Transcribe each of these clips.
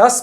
10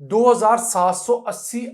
2,780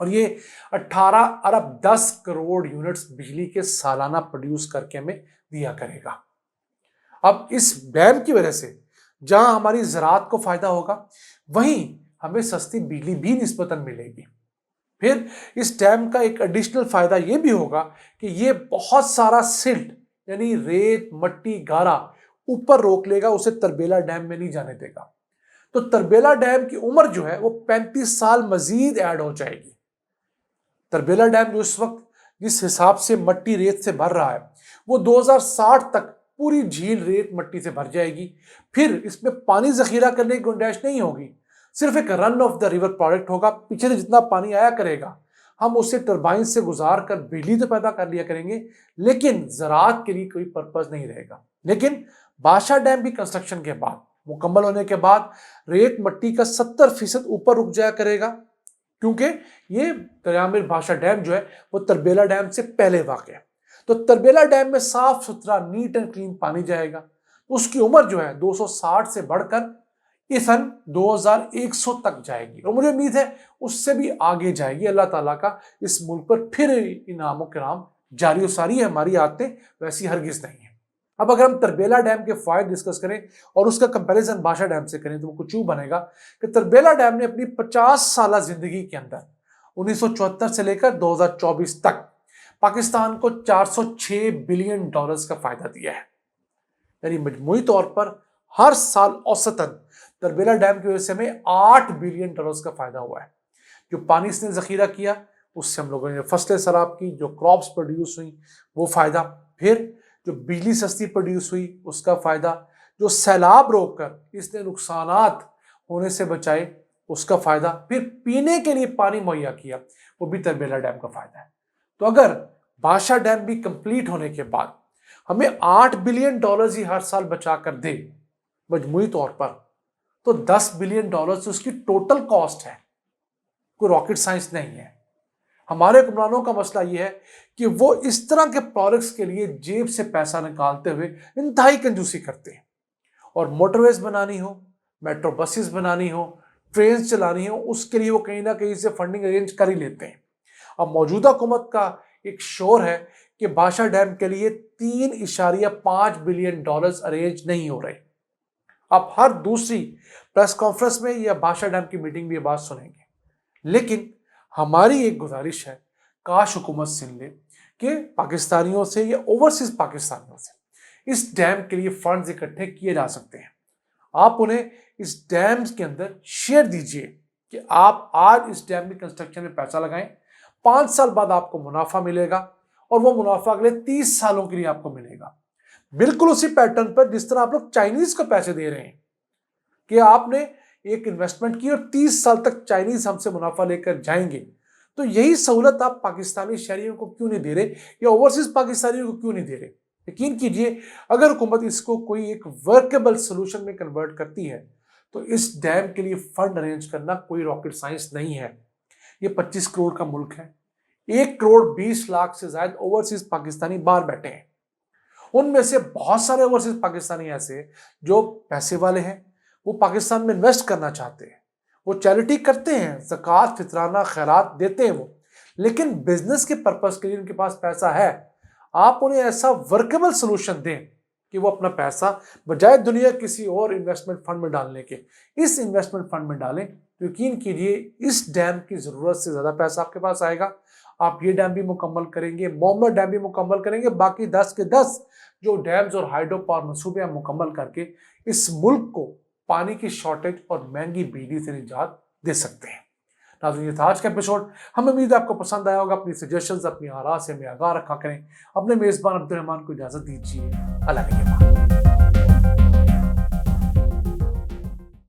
اور یہ 18 ارب 10 کروڑ یونٹس بجلی کے سالانہ پروڈیوس کر کے ہمیں دیا کرے گا۔ اب اس ڈیم کی وجہ سے جہاں ہماری زراعت کو فائدہ ہوگا وہیں ہمیں سستی بجلی بھی نسبتاً ملے گی۔ پھر اس ڈیم کا ایک ایڈیشنل فائدہ یہ بھی ہوگا کہ یہ بہت سارا سلٹ یعنی ریت مٹی گارا اوپر روک لے گا، اسے تربیلا ڈیم میں نہیں جانے دے گا۔ تو تربیلا ڈیم کی عمر جو ہے وہ 35 سال مزید ایڈ ہو جائے گی۔ تربیلا ڈیم جو اس وقت جس حساب سے مٹی ریت سے بھر رہا ہے وہ 2060 تک پوری جھیل ریت مٹی سے بھر جائے گی۔ پھر اس میں پانی ذخیرہ کرنے کی گنجائش نہیں ہوگی، صرف ایک رن آف دا ریور پروڈکٹ ہوگا۔ پیچھے سے جتنا پانی آیا کرے گا ہم اسے ٹربائن سے گزار کر بجلی تو پیدا کر لیا کریں گے، لیکن زراعت کے لیے کوئی پرپز نہیں رہے گا۔ لیکن بھاشا ڈیم کی کنسٹرکشن کے بعد مکمل ہونے کے بعد ریت مٹی کا 70% اوپر رک جایا کرے گا، کیونکہ یہ دریامیر بھاشا ڈیم جو ہے وہ تربیلا ڈیم سے پہلے واقع ہے۔ تو تربیلا ڈیم میں صاف ستھرا نیٹ اینڈ کلین پانی جائے گا۔ اس کی عمر جو ہے 260 سے بڑھ کر سن 2100 تک جائے گی، اور مجھے امید ہے اس سے بھی آگے جائے گی۔ اللہ تعالیٰ کا اس ملک پر پھر انعام و کرام جاری و ساری ہے، ہماری عادتیں ویسی ہرگز نہیں ہیں۔ اب اگر ہم تربیلا ڈیم کے فوائد ڈسکس کریں اور اس کا کمپیریزن بھاشا ڈیم سے کریں تو وہ کچھ یوں بنے گا کہ تربیلا ڈیم نے اپنی 50 سالہ زندگی کے اندر 1974 سے لے کر 2024 تک پاکستان کو $406 بلین کا فائدہ دیا ہے، یعنی مجموعی طور پر ہر سال اوسطاً تربیلا ڈیم کی وجہ سے ہمیں $8 بلین کا فائدہ ہوا ہے۔ جو پانی اس نے ذخیرہ کیا اس سے ہم لوگوں نے فصلیں سراب کی، جو کراپس پروڈیوس ہوئی وہ فائدہ، پھر جو بجلی سستی پروڈیوس ہوئی اس کا فائدہ، جو سیلاب روک کر اس نے نقصانات ہونے سے بچائے اس کا فائدہ، پھر پینے کے لیے پانی مہیا کیا وہ بھی تربیلا ڈیم کا فائدہ ہے۔ تو اگر بھاشا ڈیم بھی کمپلیٹ ہونے کے بعد ہمیں $8 بلین ہی ہر سال بچا کر دے مجموعی طور پر، تو $10 بلین اس کی ٹوٹل کاسٹ ہے، کوئی راکٹ سائنس نہیں ہے۔ ہمارے حکمرانوں کا مسئلہ یہ ہے کہ وہ اس طرح کے پروڈکٹس کے لیے جیب سے پیسہ نکالتے ہوئے انتہائی کنجوسی کرتے ہیں، اور موٹر ویز بنانی ہو، میٹرو بسز بنانی ہو، ٹرینز چلانی ہو، اس کے لیے وہ کہیں نہ کہیں سے فنڈنگ ارینج کر ہی لیتے ہیں۔ اب موجودہ حکومت کا ایک شور ہے کہ بھاشا ڈیم کے لیے $3.5 بلین ارینج نہیں ہو رہے۔ آپ ہر دوسری پریس کانفرنس میں یا بھاشا ڈیم کی میٹنگ میں یہ بات سنیں گے، لیکن ہماری ایک گزارش ہے کاش حکومت سن لے کہ پاکستانیوں سے یا اوورسیز پاکستانیوں سے اس ڈیم کے لیے فنڈز اکٹھے کیے جا سکتے ہیں۔ آپ انہیں اس ڈیم کے اندر شیئر دیجئے کہ آپ آج اس ڈیم کی کنسٹرکشن میں پیسہ لگائیں، 5 سال بعد آپ کو منافع ملے گا، اور وہ منافع اگلے 30 سالوں کے لیے آپ کو ملے گا، بالکل اسی پیٹرن پر جس طرح آپ لوگ چائنیز کو پیسے دے رہے ہیں کہ آپ نے ایک انویسٹمنٹ کی اور 30 سال تک چائنیز ہم سے منافع لے کر جائیں گے۔ تو یہی سہولت آپ پاکستانی شہریوں کو کیوں نہیں دے رہے یا اوورسیز پاکستانیوں کو کیوں نہیں دے رہے؟ یقین کیجئے اگر حکومت اس کو کوئی ایک ورکیبل سولوشن میں کنورٹ کرتی ہے تو اس ڈیم کے لیے فنڈ ارینج کرنا کوئی راکٹ سائنس نہیں ہے۔ یہ 25 کروڑ کا ملک ہے، 1 کروڑ 20 لاکھ سے زائد اوورسیز پاکستانی باہر بیٹھے ہیں۔ ان میں سے بہت سارے اوورسیز پاکستانی ایسے جو پیسے والے ہیں، وہ پاکستان میں انویسٹ کرنا چاہتے ہیں، وہ چیریٹی کرتے ہیں، زکوٰۃ فطرانہ خیرات دیتے ہیں وہ، لیکن بزنس کے پرپس کے لیے ان کے پاس پیسہ ہے۔ آپ انہیں ایسا ورکیبل سولوشن دیں کہ وہ اپنا پیسہ بجائے دنیا کسی اور انویسٹمنٹ فنڈ میں ڈالنے کے اس انویسٹمنٹ فنڈ میں ڈالیں، تو یقین کیجئے اس ڈیم کی ضرورت سے زیادہ پیسہ آپ کے پاس آئے گا۔ آپ یہ ڈیم بھی مکمل کریں گے، مومر ڈیم بھی مکمل کریں گے، باقی 10 کے 10 جو ڈیمز اور ہائیڈرو پاور منصوبے ہم مکمل کر کے اس ملک کو پانی کی شارٹیج اور مہنگی بجلی سے نجات دے سکتے ہیں۔ ناظرین، یہ تھا آج کا ایپیسوڈ۔ ہم امید ہے آپ کو پسند آیا ہوگا۔ اپنی سجیشنز، اپنی آراء سے ہمیں آگاہ رکھا کریں۔ اپنے میزبان عبد الرحمان کو اجازت دیجیے۔ اللہ نگہبان۔